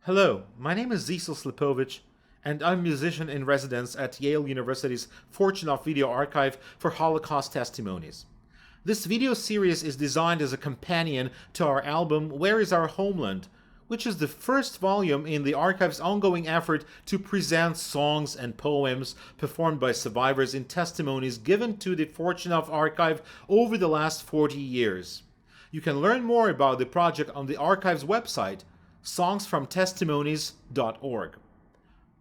Hello, my name is Zisl Slepovitch, and I'm a musician in residence at Yale University's Fortunoff Video Archive for Holocaust Testimonies. This video series is designed as a companion to our album Where Is Our Homeland, which is the first volume in the archive's ongoing effort to present songs and poems performed by survivors in testimonies given to the Fortunoff Archive over the last 40 years. You can learn more about the project on the archive's website, songsfromtestimonies.org.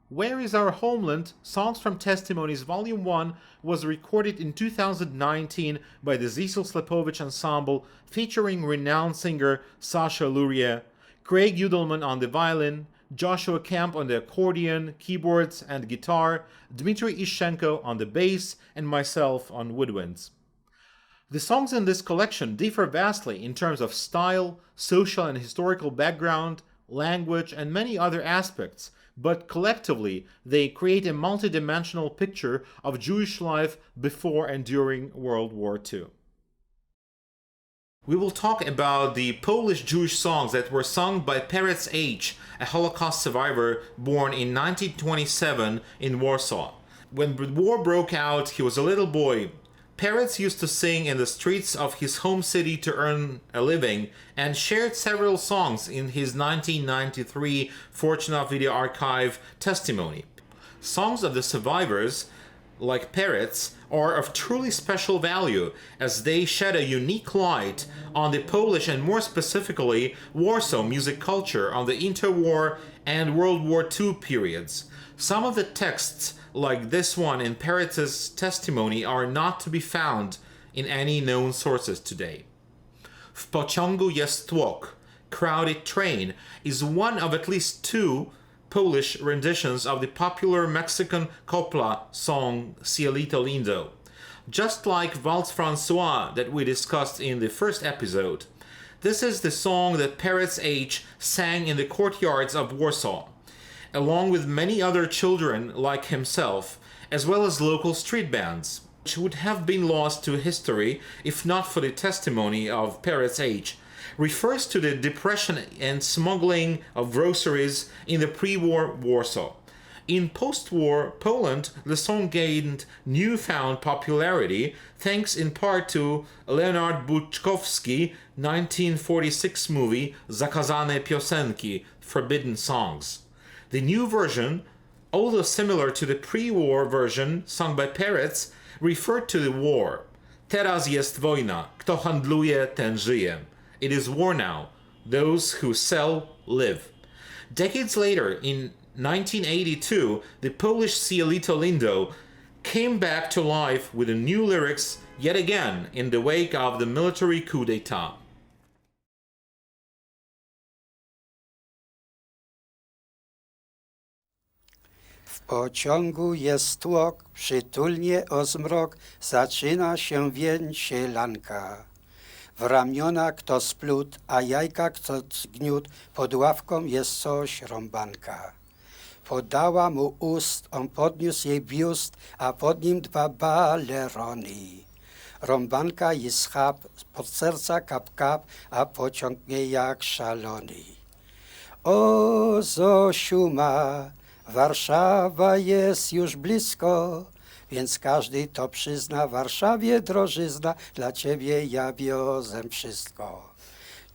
Where Is Our Homeland? Songs from Testimonies Volume 1 was recorded in 2019 by the Zisl Slepovitch Ensemble featuring renowned singer Sasha Lurje, Craig Udelman on the violin, Joshua Kemp on the accordion, keyboards and guitar, Dmitry Ishchenko on the bass, and myself on woodwinds. The songs in this collection differ vastly in terms of style, social and historical background, language, and many other aspects, but collectively they create a multidimensional picture of Jewish life before and during World War II. We will talk about the Polish Jewish songs that were sung by Peretz H, a Holocaust survivor born in 1927 in Warsaw. When the war broke out, he was a little boy. Peretz used to sing in the streets of his home city to earn a living and shared several songs in his 1993 Fortunoff Video Archive testimony. Songs of the survivors, like Peretz, are of truly special value as they shed a unique light on the Polish and more specifically Warsaw music culture on the interwar and World War II periods. Some of the texts, like this one in Peretz's testimony, are not to be found in any known sources today. W pociągu jest tłok, crowded train, is one of at least two Polish renditions of the popular Mexican copla song Cielito Lindo. Just like Waltz François that we discussed in the first episode, this is the song that Peretz H sang in the courtyards of Warsaw, along with many other children like himself, as well as local street bands, which would have been lost to history if not for the testimony of Peretz H, refers to the depression and smuggling of groceries in the pre-war Warsaw. In post-war Poland, the song gained newfound popularity thanks in part to Leonard Buczkowski's 1946 movie Zakazane Piosenki, Forbidden Songs. The new version, although similar to the pre-war version sung by Peretz, referred to the war. Teraz jest wojna. Kto handluje, ten żyje. It is war now. Those who sell, live. Decades later, in 1982, the Polish Cielito Lindo came back to life with the new lyrics yet again in the wake of the military coup d'etat. W pociągu jest tłok, przytulnie o zmrok, zaczyna się wień sielanka. W ramiona kto splut, a jajka kto zgniótł, pod ławką jest coś rąbanka. Podała mu ust, on podniósł jej biust, a pod nim dwa balerony. Rąbanka i schab, pod serca kap, a pociąg nie jak szalony. O Zosiu ma, Warszawa jest już blisko, więc każdy to przyzna, Warszawie drożyzna, dla ciebie ja wiozę wszystko.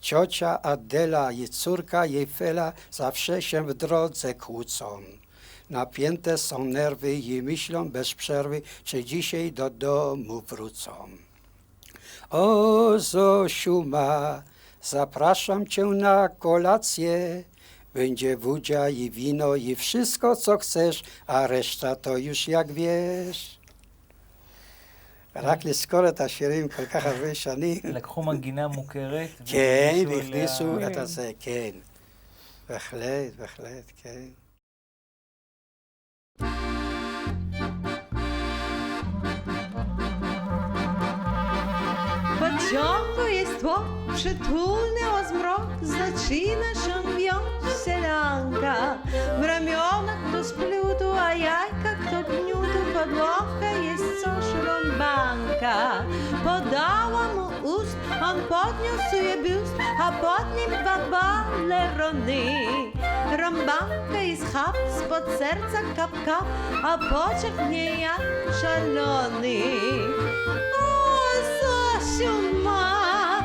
Ciocia Adela i córka jej Fela zawsze się w drodze kłócą. Napięte są nerwy i myślą bez przerwy, czy dzisiaj do domu wrócą. O Zosiu ma, zapraszam cię na kolację, będzie wódzia i wino i wszystko co chcesz, a reszta to już jak wiesz. רק לזכור את השירים כל כך הרבה שנים. לקחו מנגינה מוכרת. כן, והכניסו את זה, כן. בהחלט, כן. W pociągu jest jest tłok, przytulny o zmrok, zaczyna się wiąć sielanka. W ramionach to splutu, a jajka kto gniutu, podłogka jest coś rąbanka. Podała mu ust, on podniósł je biust, a pod nim dwa balerony. Rąbanka jest chap, spod serca kap kap, a pociąg nie jak szalony. O, Zosiu ma,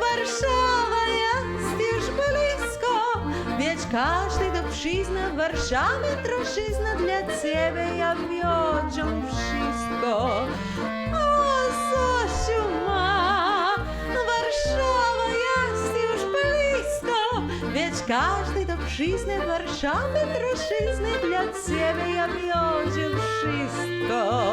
Warszawa jest już blisko, wiedz każdy to przyzna, Warszawy drożyzna, dla ciebie ja wiodzią wszystko. O, Zosiu ma, Warszawa jest już blisko, wiedz każdy to przyzna, Warszawy drożyzny, dla ciebie ja wiodzią wszystko.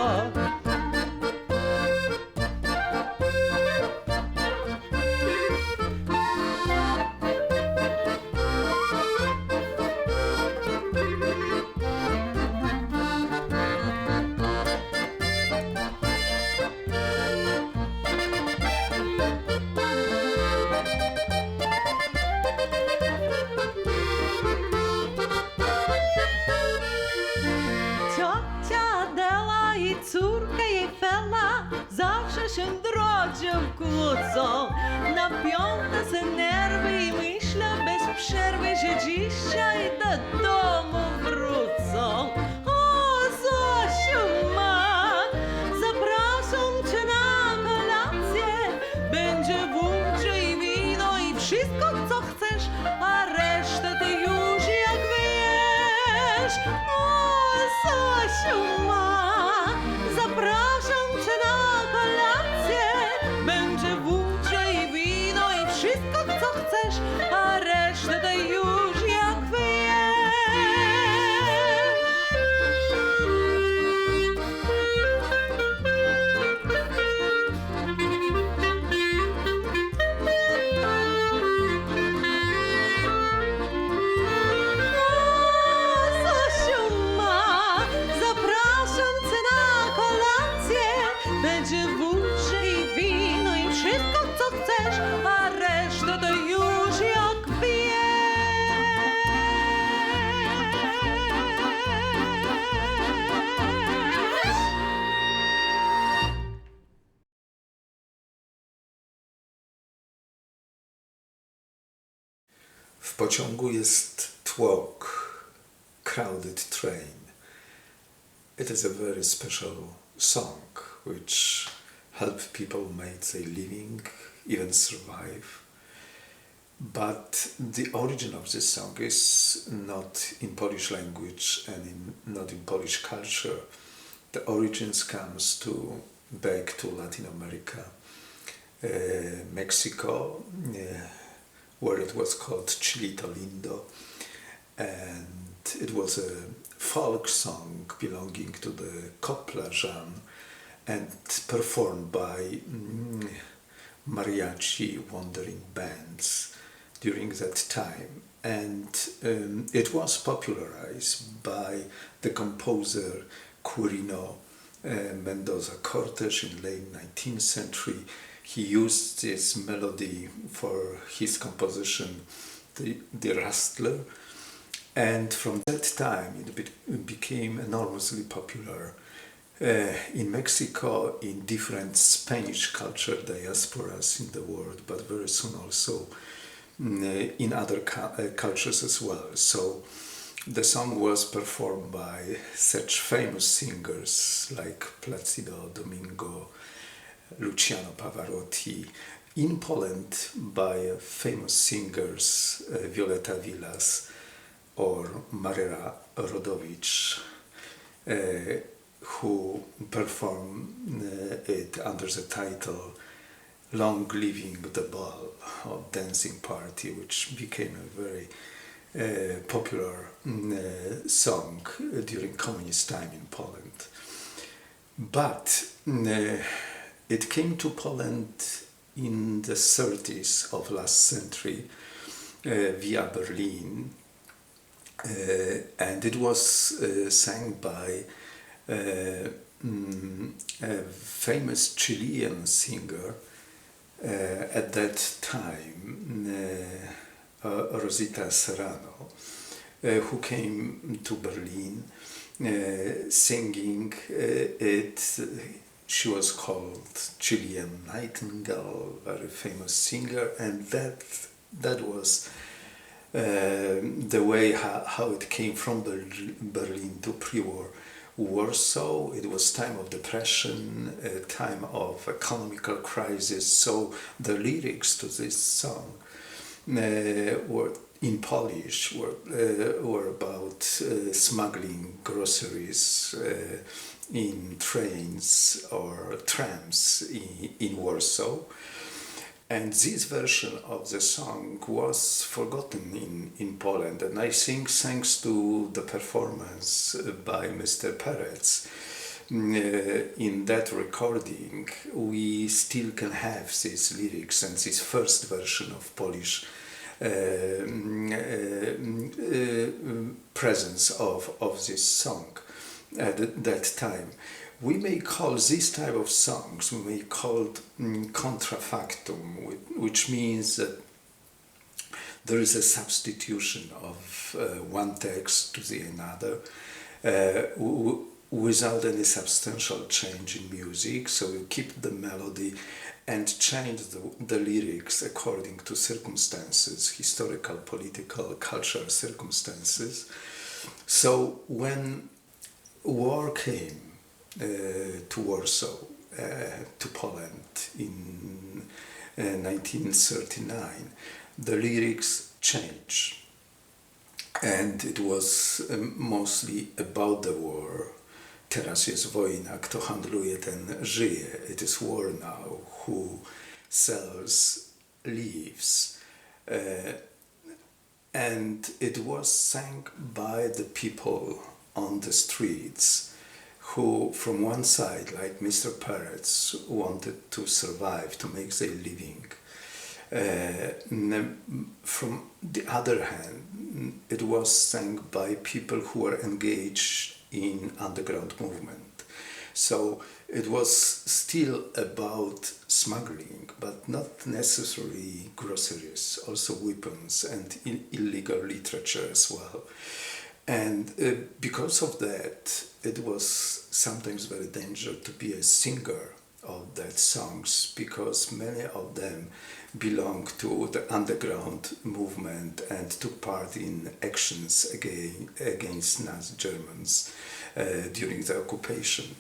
Zawsze się drodzią kłócą, napiąte se nerwy i myślę bez przerwy, że dzisiaj do domu wrócą. O, Zosiu ma, zapraszam cię na kolację, będzie wódcze i wino i wszystko co chcesz, a resztę ty już jak wiesz. O, Zosiu ma, zapraszam cię na kolację, będzie wódcze i wino i wszystko co chcesz, a resztę to już jak wiesz. O, Zosiu ma, zapraszam cię na kolację, będzie wódcze i wino i wszystko co chcesz, a resztę to już jak wiesz. W pociągu jest tłok, crowded train. It is a very special song which help people make their living, even survive. But the origin of this song is not in Polish language and not in Polish culture. The origins comes back to Latin America, Mexico, where it was called Chilito Lindo, and it was a folk song belonging to the copla genre and performed by mariachi wandering bands during that time. And it was popularized by the composer Quirino Mendoza Cortes in late 19th century. He used this melody for his composition, the Rustler, and from that time it became enormously popular in Mexico, in different Spanish culture diasporas in the world, but very soon also in other cultures as well. So the song was performed by such famous singers like Placido Domingo, Luciano Pavarotti, in Poland by famous singers Violeta Villas or Maryla Rodowicz, who performed it under the title Long Living the Ball, or Dancing Party, which became a very popular song during communist time in Poland. But it came to Poland in the 30s of last century via Berlin, and it was sang by a famous Chilean singer At that time, Rosita Serrano, who came to Berlin singing it. She was called Chilean Nightingale, very famous singer, and that was the way how it came from Berlin to pre-war Warsaw. It was time of depression, a time of economical crisis, so the lyrics to this song were in Polish were about smuggling groceries in trains or trams in Warsaw. And this version of the song was forgotten in Poland, and I think thanks to the performance by Mr. Peretz in that recording, we still can have these lyrics and this first version of Polish presence of this song at that time. We may call this type of songs, we may call it contrafactum, which means that there is a substitution of one text to the another without any substantial change in music. So you keep the melody and change the lyrics according to circumstances, historical, political, cultural circumstances. So when war came to Warsaw, to Poland in 1939, the lyrics changed, and it was mostly about the war. Teraz jest wojna, kto handluje, ten żyje. It is war now, who sells lives. And it was sung by the people on the streets, who from one side, like Mr. Peretz, wanted to survive, to make their living. From the other hand, it was sung by people who were engaged in underground movement. So it was still about smuggling, but not necessarily groceries, also weapons and illegal literature as well. And because of that, it was sometimes very dangerous to be a singer of that songs, because many of them belong to the underground movement and took part in actions against Nazi Germans during the occupation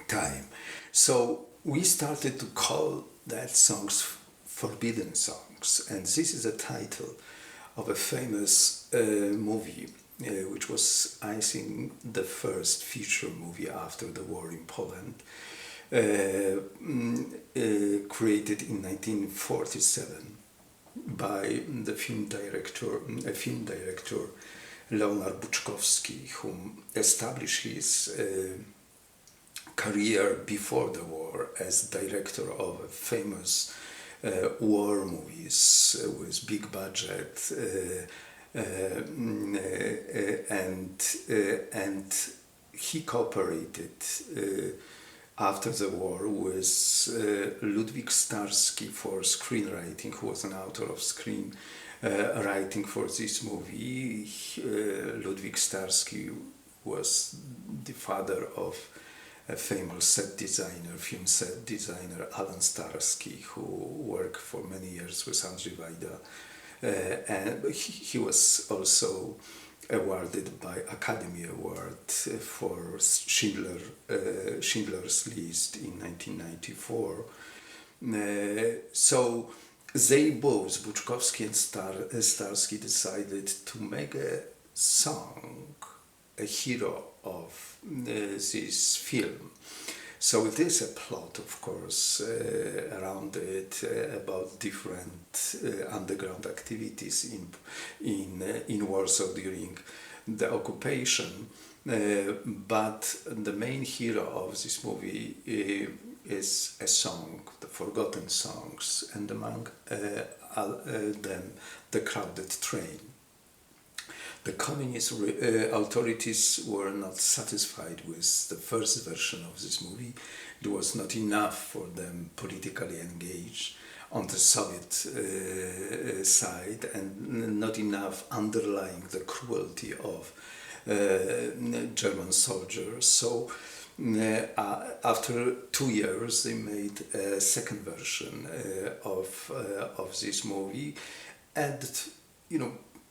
time. So we started to call that songs forbidden songs, and this is the title of a famous movie, which was, I think, the first feature movie after the war in Poland, created in 1947 by the film director Leonard Buczkowski, who established his career before the war as director of famous war movies with big budget, and he cooperated after the war with Ludwik Starski for screenwriting, who was an author of screenwriting for this movie. Ludwik Starski was the father of a famous film set designer, Alan Starski, who worked for many years with Andrzej Wajda. And he was also awarded by Academy Award for Schindler's List in 1994. So they both, Buczkowski and Starski, decided to make a song, a hero of this film. So it is a plot, of course, around it about different underground activities in Warsaw during the occupation. But the main hero of this movie is a song, the forgotten songs, and among them, The Crowded Train. the communist authorities were not satisfied with the first version of this movie. It was not enough for them politically engaged on the Soviet side, and not enough underlying the cruelty of German soldiers. So after 2 years, they made a second version of this movie, and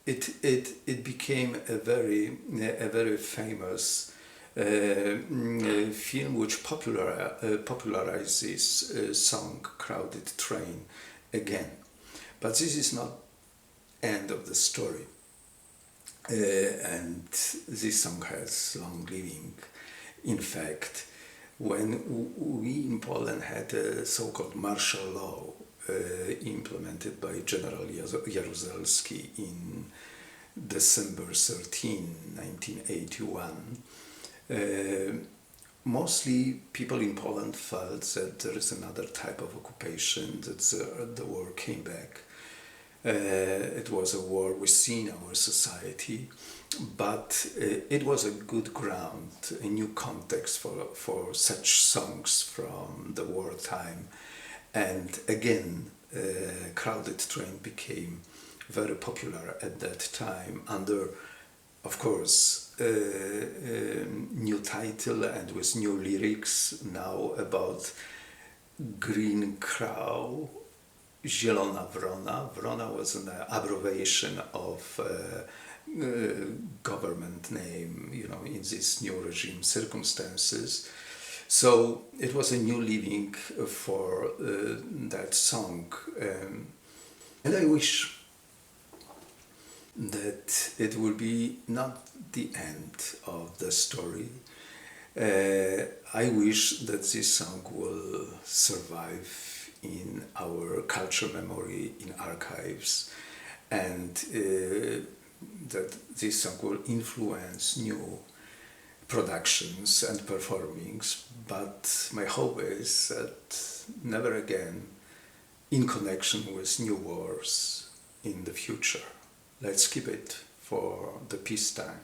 it became a very famous film which popularized this song "Crowded Train" again. But this is not end of the story, and this song has long living. In fact, when we in Poland had a so-called martial law implemented by General Jaruzelski in December 13, 1981, mostly people in Poland felt that there is another type of occupation, that the war came back. It was a war within our society, but it was a good ground, a new context for such songs from the wartime. And again, Crowded Train became very popular at that time under, of course, new title and with new lyrics now about green crow, zielona wrona. Wrona was an abbreviation of government name, in these new regime circumstances. So it was a new living for that song, and I wish that it will be not the end of the story. I wish that this song will survive in our culture memory, in archives, and that this song will influence new productions and performings. But my hope is that never again in connection with new wars in the future. Let's keep it for the peacetime.